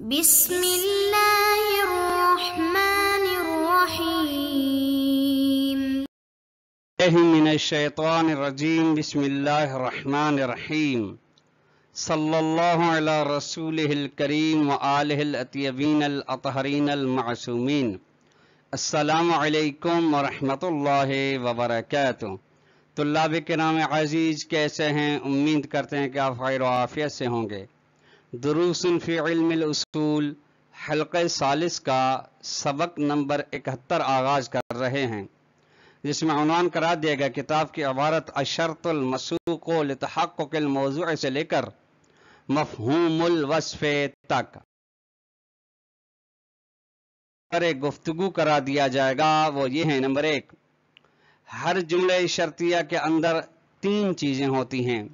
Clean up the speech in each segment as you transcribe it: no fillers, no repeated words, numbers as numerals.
بسم اللہ الرحمن الرحیم من الشیطان الرجیم بسم اللہ الرحمن الرحیم صلی اللہ علی رسولہ الکریم وآلہ الاطیبین الاطہرین المعصومین۔ السلام علیکم ورحمۃ اللہ وبرکاتہ۔ طلاب کرام عزیز، کیسے ہیں؟ امید کرتے ہیں کہ آپ خیر و عافیت سے ہوں گے۔ دروس فی علم الاصول حلقہ ثالث کا سبق نمبر 71 آغاز کر رہے ہیں، جس میں عنوان قرار دیا گیا کتاب کی عبارت الشرط المسوق لتحقق الموضوع سے لے کر مفہوم الوصف تک پر ایک گفتگو قرار دیا جائے گا۔ وہ یہ ہے: نمبر 1، ہر جملہ شرطیہ کے اندر 3 چیزیں ہوتی ہیں،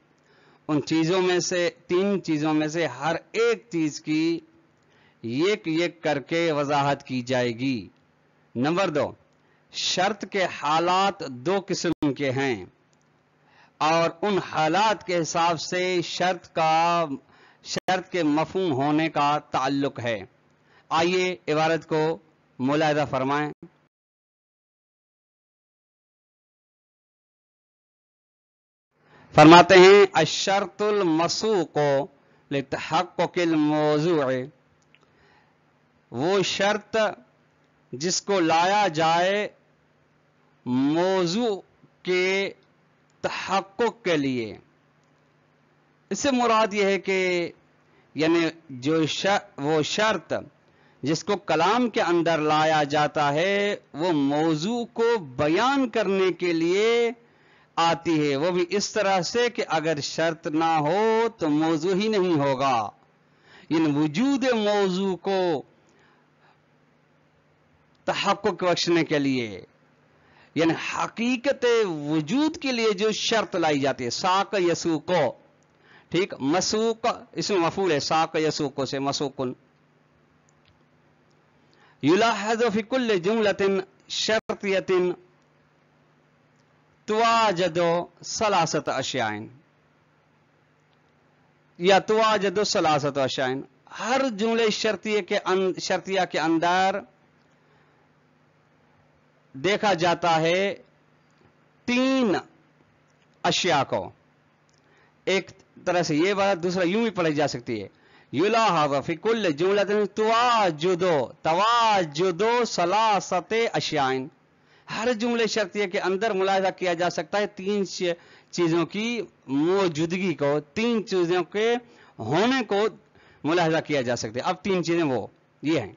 ان تین چیزوں میں سے ہر ایک چیز کی ایک کر کے وضاحت کی جائے گی۔ نمبر 2، شرط کے حالات 2 قسم کے ہیں اور ان حالات کے حساب سے شرط کے مفہوم ہونے کا تعلق ہے۔ آئیے عبارت کو ملاحظہ فرمائیں۔ فرماتے ہیں: الشرط المسوق لتحقق الموضوع، وہ شرط جس کو لایا جائے موضوع کے تحقق کے لیے۔ اس سے مراد یہ ہے کہ یعنی وہ شرط جس کو کلام کے اندر لایا جاتا ہے وہ موضوع کو بیان کرنے کے لیے آتی ہے، وہ بھی اس طرح سے کہ اگر شرط نہ ہو تو موضوع ہی نہیں ہوگا۔ یعنی وجود موضوع کو تحقق بخشنے کے لیے، یعنی حقیقت وجود کے لیے جو شرط لائی جاتی ہے۔ ساق یسوقو، ٹھیک، مسوق اسم مفعول ہے، ساق یسوقو سے مسوقن۔ یلاحظ فی کل جملۃ شرطیۃ تواجد ثلاثۃ اشیاء، یا تواجد ثلاثۃ اشیاء، ہر جملے شرطیہ کے اندر دیکھا جاتا ہے 3 اشیاء کو۔ ایک طرح سے یہ بات دوسرا یوں بھی پڑھی جا سکتی ہے: یلاحظ فی کل جملۃ تواجد ثلاثۃ اشیاء، ہر جملے شرطیہ کے اندر ملاحظہ کیا جا سکتا ہے 3 چیزوں کی موجودگی کو، 3 چیزوں کے ہونے کو ملاحظہ کیا جا سکتا ہے۔ اب 3 چیزیں وہ یہ ہیں: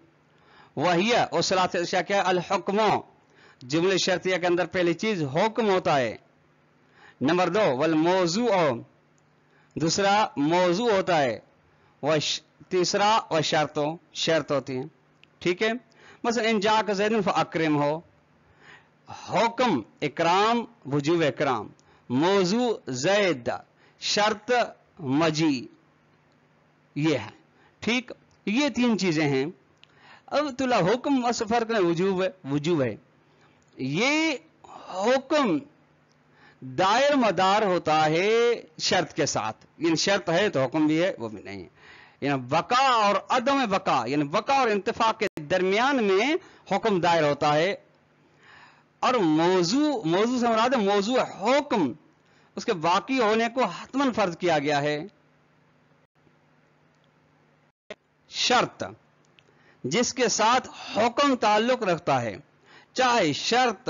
وہی اور ثلاثۃ اشیاء کیا ہے؟ الحکم، جملے شرطیہ کے اندر پہلی چیز حکم ہوتا ہے۔ نمبر 2، والموضوع، دوسرا موضوع ہوتا ہے، تیسرا شرط ہوتی ہیں، ٹھیک ہے۔ مثلا ان جاءک زید فاکرم ہو، حکم اکرام، وجوب اکرام، موضوع زید، شرط مجی، یہ ہے، ٹھیک۔ یہ 3 چیزیں ہیں۔ اب تو حکم اس فرق نہیں، وجوب ہے۔ یہ حکم دائر مدار ہوتا ہے شرط کے ساتھ، یعنی شرط ہے تو حکم بھی ہے، وہ بھی نہیں ہے۔ یعنی بقا اور عدم بقا، یعنی بقا اور انتفاع کے درمیان میں حکم دائر ہوتا ہے۔ اور موضوع سے مراد ہے موضوع حکم، اس کے باقی ہونے کو حتماً فرض کیا گیا ہے۔ شرط جس کے ساتھ حکم تعلق رکھتا ہے، چاہے شرط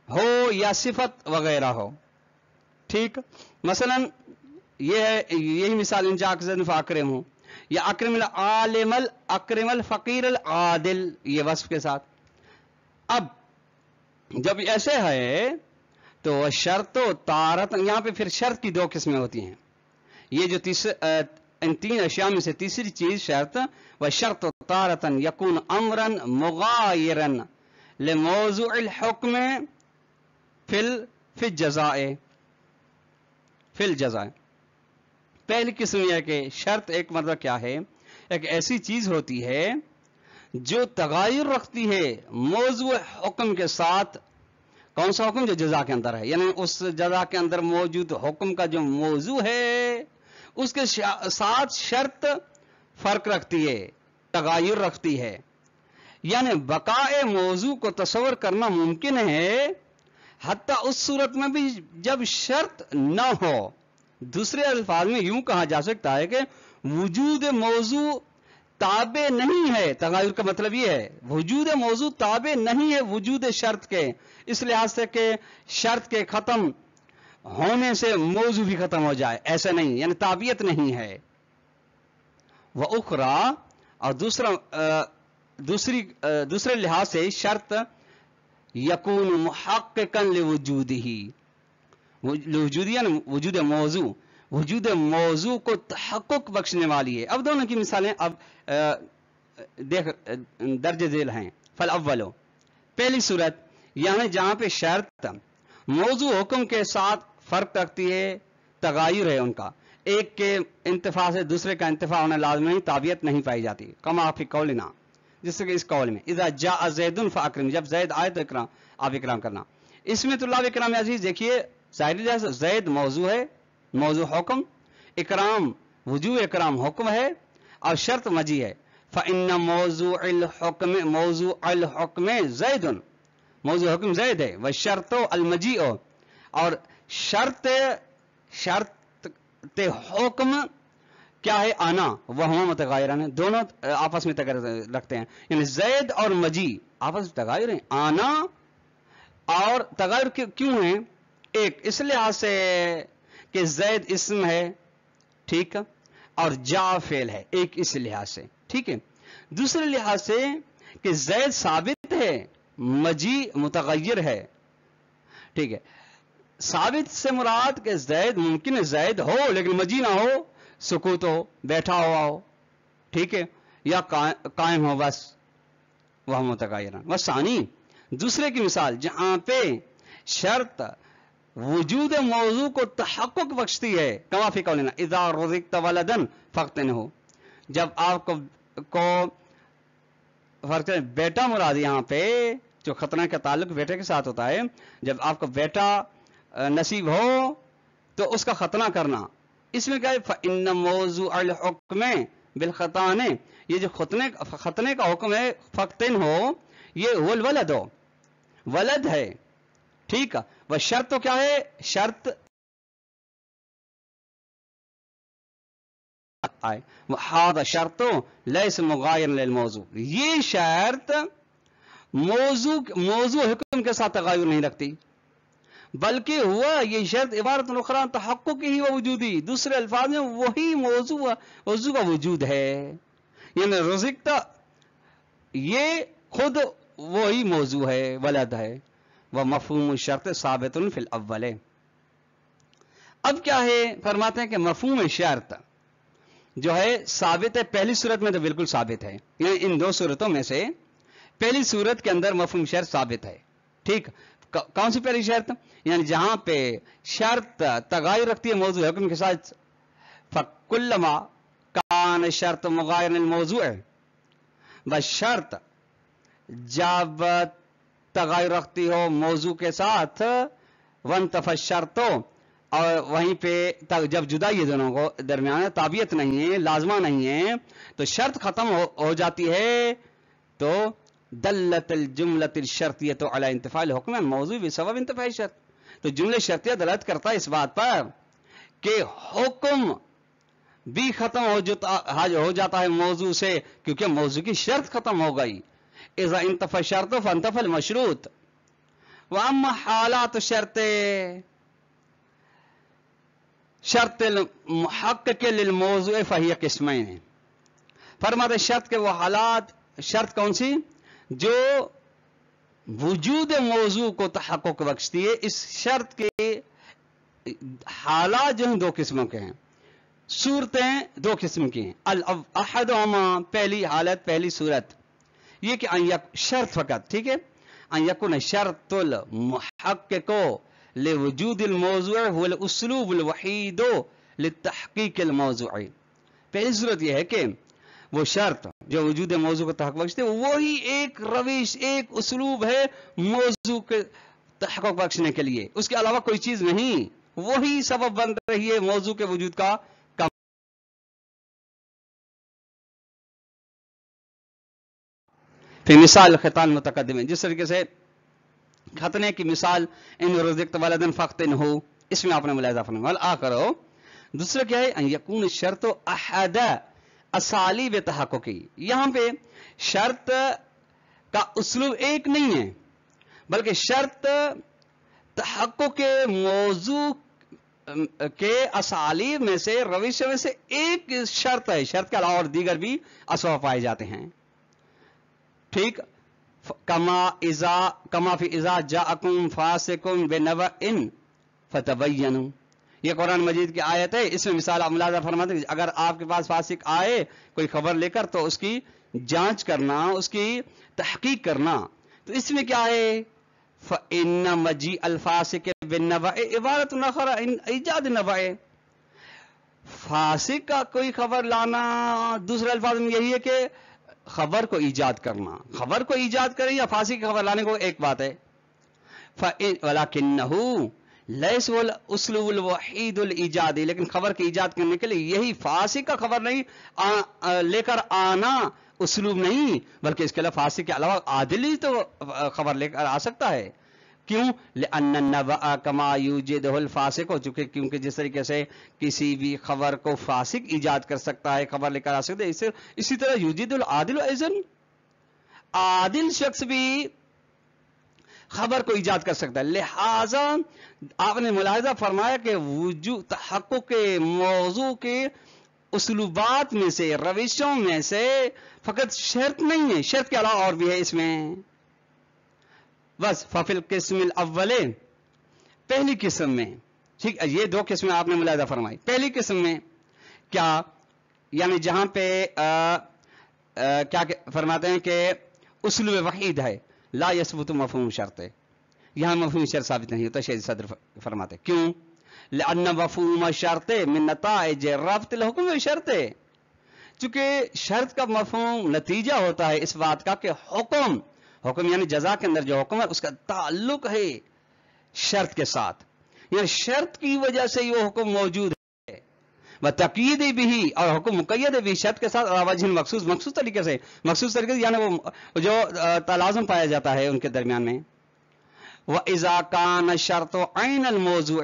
ہو یا صفت وغیرہ ہو، ٹھیک۔ مثلا یہ ہے، یہی مثال ان جاءک زید فاکرم ہو، یا اکرم العالم اکرم الفقیر العادل، یہ وصف کے ساتھ۔ اب جب ایسے ہے تو شرط و تارت، یہاں پہ پھر شرط کی 2 قسمیں ہوتی ہیں۔ یہ جو ان 3 اشیاء میں سے تیسری چیز شرط، و شرط تارتن یکون امرن مغایرن لموضوع الحکم فی الجزاء۔ پہلی قسم یہ ہے کہ شرط ایک مطلب کیا ہے؟ ایک ایسی چیز ہوتی ہے جو تغیر رکھتی ہے موضوع حکم کے ساتھ۔ کون سا حکم؟ جو جزا کے اندر ہے، یعنی اس جزا کے اندر موجود حکم کا جو موضوع ہے اس کے ساتھ شرط فرق رکھتی ہے، तगायुर रखती है, यानी बकाए मौजू को तस्वर करना मुमकिन है हत्ता उस सूरत में भी जब शर्त न हो। दूसरे अल्फाज में यूं कहा जा सकता है कि वजूद मौजू ताबे नहीं है। तगायुर का मतलब यह है वजूद मौजू ताबे नहीं है वजूद शर्त के, इस लिहाज से कि शर्त के खत्म होने से मौजू भी खत्म हो जाए, ऐसा नहीं, यानी ताबियत नहीं है। वह उखरा, और दूसरे लिहाज से शर्त यकून मुहक्किकन लिवजूदिही, वजूद मौजू, वजूद मौजू को तहक्कुक बख्शने वाली है। अब दोनों की मिसालें अब देख दर्ज झेल हैं। फल अव्वलो, पहली सूरत यानी जहां पे शर्त मौजू हुक्म के साथ फर्क रखती है, तगायुर है उनका, एक के इंतफा से दूसरे का इंतफा होना लाज़िम नहीं, ताबियत नहीं पाई जाती। कमा फी कौलिना, जिससे कि इस कौल में इज़ा जाअ ज़ैदुन फ़अक्रिम, जब ज़ैद आए तो इकराम, आप इकराम करना। इसमें तुल्लाब इकराम अज़ीज़ देखिए ज़ाहिर ज़ैद मौजू है, मौजू हुक्म, इकराम वजू इकराम हुक्म है, और शर्त मजी है। फ़इन्न मौजू अल हुक्म ज़ैदुन, मौजू हुक्म ज़ैद है, व शर्तो अल मजी, और शर्त हुक्म क्या है, आना, वह मुतगायरन, दोनों आपस में तगायर रखते हैं, यानी ज़ैद और मजी आपस में तगायर हैं। आना और तगायर क्यों है? एक इस लिहाज से कि ज़ैद इस्म है, ठीक है, और जा फेल है, एक इस लिहाज से, ठीक है। दूसरे लिहाज से कि ज़ैद साबित है, मजी मुतगय्यर है, ठीक है। साबित से मुराद कि ज़ैद मुमकिन है ज़ैद हो लेकिन मजी ना हो, सुकूत हो, बैठा हुआ हो, ठीक है, या कायम हो, बस वह मुतगायरन। वह सानी, दूसरे की मिसाल जहां पे शर्त वजूद मौजू को तहक्कुक बख्शती है, कमा फी कौलिना इज़ा रुज़िक़्त वलदन फ़क़्तनहु, जब आपको बेटा मुराद, यहाँ पे जो खतना का ताल्लुक बेटे के साथ होता है, जब आपको बेटा नसीब हो तो उसका खतना करना, इसमें क्या है, फ़इन्न मौजू अल हुक्म बिल खताने, ये जो खतने का हुक्म है, फ़क़्तिन हो, ये वल वलद हो, वलद है, ठीक है। वह शर्त तो क्या है, शर्त आए हादा शर्तो लैस मुगायरन लिल मौजू, ये शर्त मौजू हुक्म के साथ तगायुर नहीं रखती, बल्कि हुआ ये शर्त इबारत उखरा तहक्कुक ही व वजूदी, दूसरे अल्फाज में वही मौजू का वजूद है, यानी रुज़िक़्ता ये खुद वही मौजू है, वलद है। वह मफ़हूम शर्त साबितुन फिल अव्वल। अब क्या है, फरमाते हैं कि मफ़हूम शर्त जो है साबित है, पहली सूरत में तो बिल्कुल साबित है, यानी इन दो सूरतों में से पहली सूरत के अंदर मफ़हूम शर्त साबित है, ठीक। कौन सी पहली शर्त, यानी जहां पे शर्त तगायुर रखती है मौजू हुक्म के साथ, फकुल्लमा कान शर्त मुगायरन लिल मौजू, बस शर्त जब तगायुर रखती हो मौजू के साथ, वंतफ़ा शर्तो, और वहीं पे जब जुदाई है दोनों को दरमियान, ताबियत नहीं है, लाजमा नहीं है, तो शर्त खत्म हो जाती है, तो दल्लतल जुमलतिल शर्तियतु अला इंतिफाइल हुक्म मौजू बिसबब इंतिफाई शर्त, तो जुमले शर्तिया दलालत करता है इस बात पर कि हुक्म भी खत्म हो जाता है मौजू से, क्योंकि मौजू की शर्त खत्म हो गई। इज़ा इंतफा शर्त फंतफल मशरूत, व अम्मा हालात शर्त मुहक्किक लिल मौजू फहिय किस्मैन, फरमाते शर्त के वो हालात, शर्त कौन सी, जो वजूद मौजू को तहक्कुक बख्शती है। इस शर्त के हालात जो हैं दो किस्मों के हैं, सूरतें दो किस्म की हैं। अल अहदुमा, पहली हालत, पहली सूरत ये कि शर्त फकत, ठीक है, अन यकुन शर्तुल मुहक्किको लिवजूदिल मौजू हुवल उसलूबुल वहीदो लितहक़ीक़िल मौजू। पहली सूरत यह है कि वो शर्त जो वजूद मौजू को तहक़्क़ुक़ बख्शते, वही एक रविश, एक उसलूब है मौजू के तहक़्क़ुक़ बख्शने के लिए, उसके अलावा कोई चीज नहीं, वही सबब बन रही है मौजू के वजूद का। फिर मिसाल खतान मुतकद्दिम, जिस तरीके से खतने की मिसाल इन रुज़िक़्त वलदन फ़क़्तिन हो, इसमें आपने मुलाहिज़ा फरमाया। आ करो दूसरा क्या है, अन यकून शर्त अहद असालीब तहक़्क़ुक़ी, यहाँ पे शर्त का उसलूब एक नहीं है, बल्कि शर्त तहक़्क़ुक़ के मौजू के असालीब में से, रविश में से एक शर्त है। शर्त के अलावा और दीगर भी असबाब पाए जाते हैं। ठीक, कमा फी इज़ा जाअकुम फासिकुन बिनबइन फतबय्यनु, ये कुरान मजीद की आयत है। इसमें मिसाल आप मुलाहिज़ा फरमाते हैं, अगर आपके पास फासिक आए कोई खबर लेकर तो उसकी जांच करना, उसकी तहकीक करना। तो इसमें क्या है, फ़इन्न मजी अल्फासिक बिन्नबअ इबारत नखरा इजाद नबअ, फासिक का कोई खबर लाना दूसरे अल्फाज में यही है कि खबर को ईजाद करना। खबर को ईजाद करें या फासिक की खबर लाने को एक बात है। वलाकिन्नहु लैस वल उसलूबुल वहीदुल ईजादी, लेकिन खबर की ईजाद करने के लिए यही फासिक का खबर नहीं लेकर आना उसलूब नहीं, बल्कि इसके अलावा फासिक के अलावा आदिल ही तो खबर लेकर आ सकता है। क्यों, लिअन्न नबअ कमा युजिदुल फासिक, क्योंकि जिस तरीके से किसी भी खबर को फासिक ईजाद कर सकता है, खबर लेकर आ सकता है, इसी तरह युजिदुल आदिल अइज़न, आदिल शख्स भी खबर को ईजाद कर सकता है। लिहाजा आपने मुलाहिज़ा फरमाया कि वजूद तहक़्क़ुक़ के मौजू के उसलूबात में से, रविशों में से फकत शर्त नहीं है, शर्त के अलावा और भी है इसमें। बस फफिल किस्मिल अव्वले, पहली किस्म में, ठीक, ये दो किस्में आपने मुलाहिज़ा फरमाई। पहली किस्म में क्या, यानी जहां पे क्या फरमाते हैं कि उस्लूब वहीद है, ला यसबुतु मफ़हूम शर्त है, यहां मफ़हूम शर्त साबित नहीं होता। शेख सदर फरमाते क्यों, लिअन्न मफ़हूम शर्त मिन नताइज रब्त अल हुक्म शर्त, चूंकि शर्त का मफ़हूम नतीजा होता है इस बात का कि हुक्म, हुक्म यानी जजा के अंदर जो हुक्म है उसका ताल्लुक है शर्त के साथ, यानी शर्त की वजह से ये हुक्म मौजूद है। व तक़यीद भी, और हुक्म मुक़य्यद भी शर्त के साथ, वजह मखसूस, मखसूस तरीके से, यानी वो जो तलाज़ुम पाया जाता है उनके दरमियान में। व इज़ा कान शर्त ऐन अल मौज़ूअ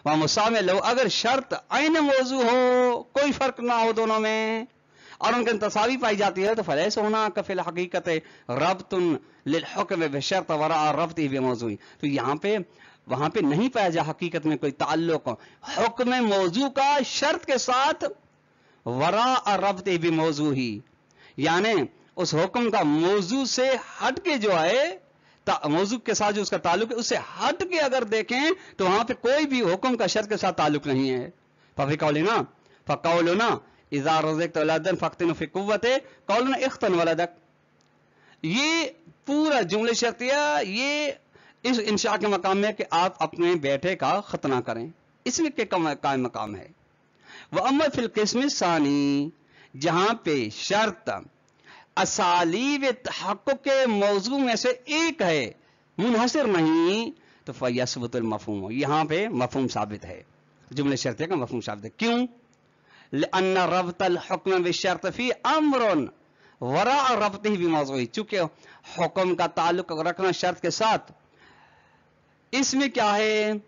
व मुसामिल, अगर शर्त ऐन मौजू हो, कोई फर्क ना हो दोनों में, और उनके तसावी पाई जाती है, तो फलैस होना कफिल हकीकत रब्तुन लिल हुक्म बिशर्त वरा रब्ति बिमौज़ूई, तो यहाँ पे वहां पे नहीं पाया जा हकीकत में कोई ताल्लुक हुक्म मौजू का शर्त के साथ, वरा रब्ति बिमौज़ूही, यानी उस हुक्म का मौजू से हट के जो है, मौजू के साथ जो उसका ताल्लुक है उससे हट के अगर देखें तो वहां पे कोई भी हुक्म का शर्त के साथ ताल्लुक नहीं है। फक़ौलुना इज़ा रुज़िक़्त वलदन फ़क़्तिन फ़ी क़ुव्वति क़ौलुना इख़्तन वलदक, ये पूरा जुमले शर्तिया ये इस इंशा के मकाम में कि आप अपने बेटे का खतना करें, इसमें के कायम मकाम है। वह अम्मा फ़िल क़िस्म सानी, जहां पे शर्त असालीब तहक़्क़ुक़ के मौजू में से एक है, मुनहसर नहीं, तो फ़यस्बुतुल मफ़हूम, यहां पे मफ़हूम साबित है, जुमले शर्तिया का मफ़हूम साबित है। क्यों, लिअन्न रब्तल हुक्म बिशर्त फी अम्रुन वरा रब्तिही बिमौज़ूई, चूंकि हुक्म का ताल्लुक रखना शर्त के साथ, इसमें क्या है,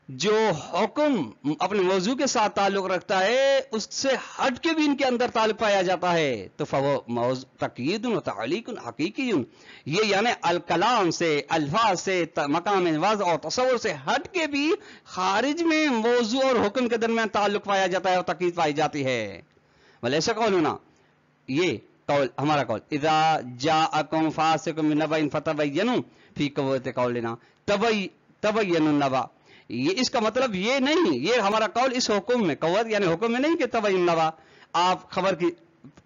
जो हुक्म अपने मौजू के साथ ताल्लुक रखता है उससे हट के भी इनके अंदर ताल्लुक पाया जाता है, तो फवो तक़यीदुन व तअलीकुन हकीकियुन, ये यानी अल कलाम से, अल्फाज से, मकाम वज़ और तसव्वुर से हट के भी खारिज में मौजू और हुक्म के दरमियान ताल्लुक पाया जाता है और तक़यीद पाई जाती है। भले ऐसा कौल होना, ये कौल हमारा कौल, इज़ा जाअकुम फ़ासिकुम बिनबइन फ़तबय्यनु फ़ी क़ुव्वति क़ौलिना तबय्यनु नबा, ये इसका मतलब ये नहीं, ये हमारा कौल इस हुक्म में, कव्वत यानी हुक्म में नहीं कि तबय्युन नबा आप खबर की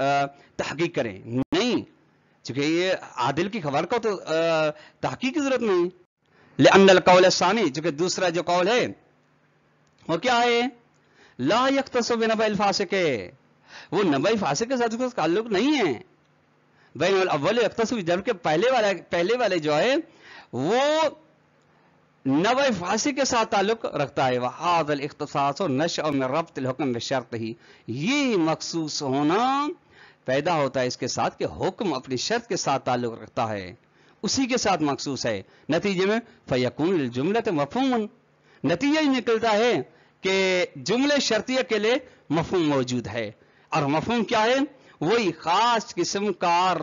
तहकीक करें, नहीं, क्योंकि ये आदिल की खबर को तो तहकीक की जरूरत नहीं। लिअन्नल कौल सानी, चूंकि दूसरा जो कौल है वो क्या है, ला यख्तसु बिनबइल फासिक, वो नबई फासिक के साथ उसका ताल्लुक नहीं है। बैनुल अव्वल यख्तसु, जबकि पहले वाले जो है वो नबई फासिक के साथ ताल्लुक रखता है। वहादल इख्तिसास नशअ मिन रब्तिल हुक्म बिशर्तिही, ये मखसूस होना پیدا ہوتا ہے اس کے ساتھ کہ حکم اپنی شرط کے ساتھ تعلق رکھتا ہے، اسی کے ساتھ مخصوص ہے، نتیجے میں فیکون للجملۃ مفہوم، نتیجہ یہ نکلتا ہے کہ جملے شرطیہ کے لیے مفہوم موجود ہے، اور مفہوم کیا ہے؟ وہی خاص قسم کا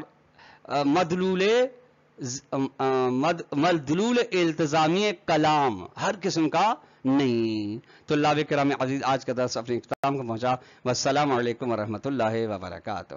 مدلول التزامی کلام، ہر قسم کا نہیں۔ تو طلاب کرام عزیز، آج کا درس اپنے اختتام کو پہنچا۔ والسلام علیکم ورحمۃ اللہ وبرکاتہ۔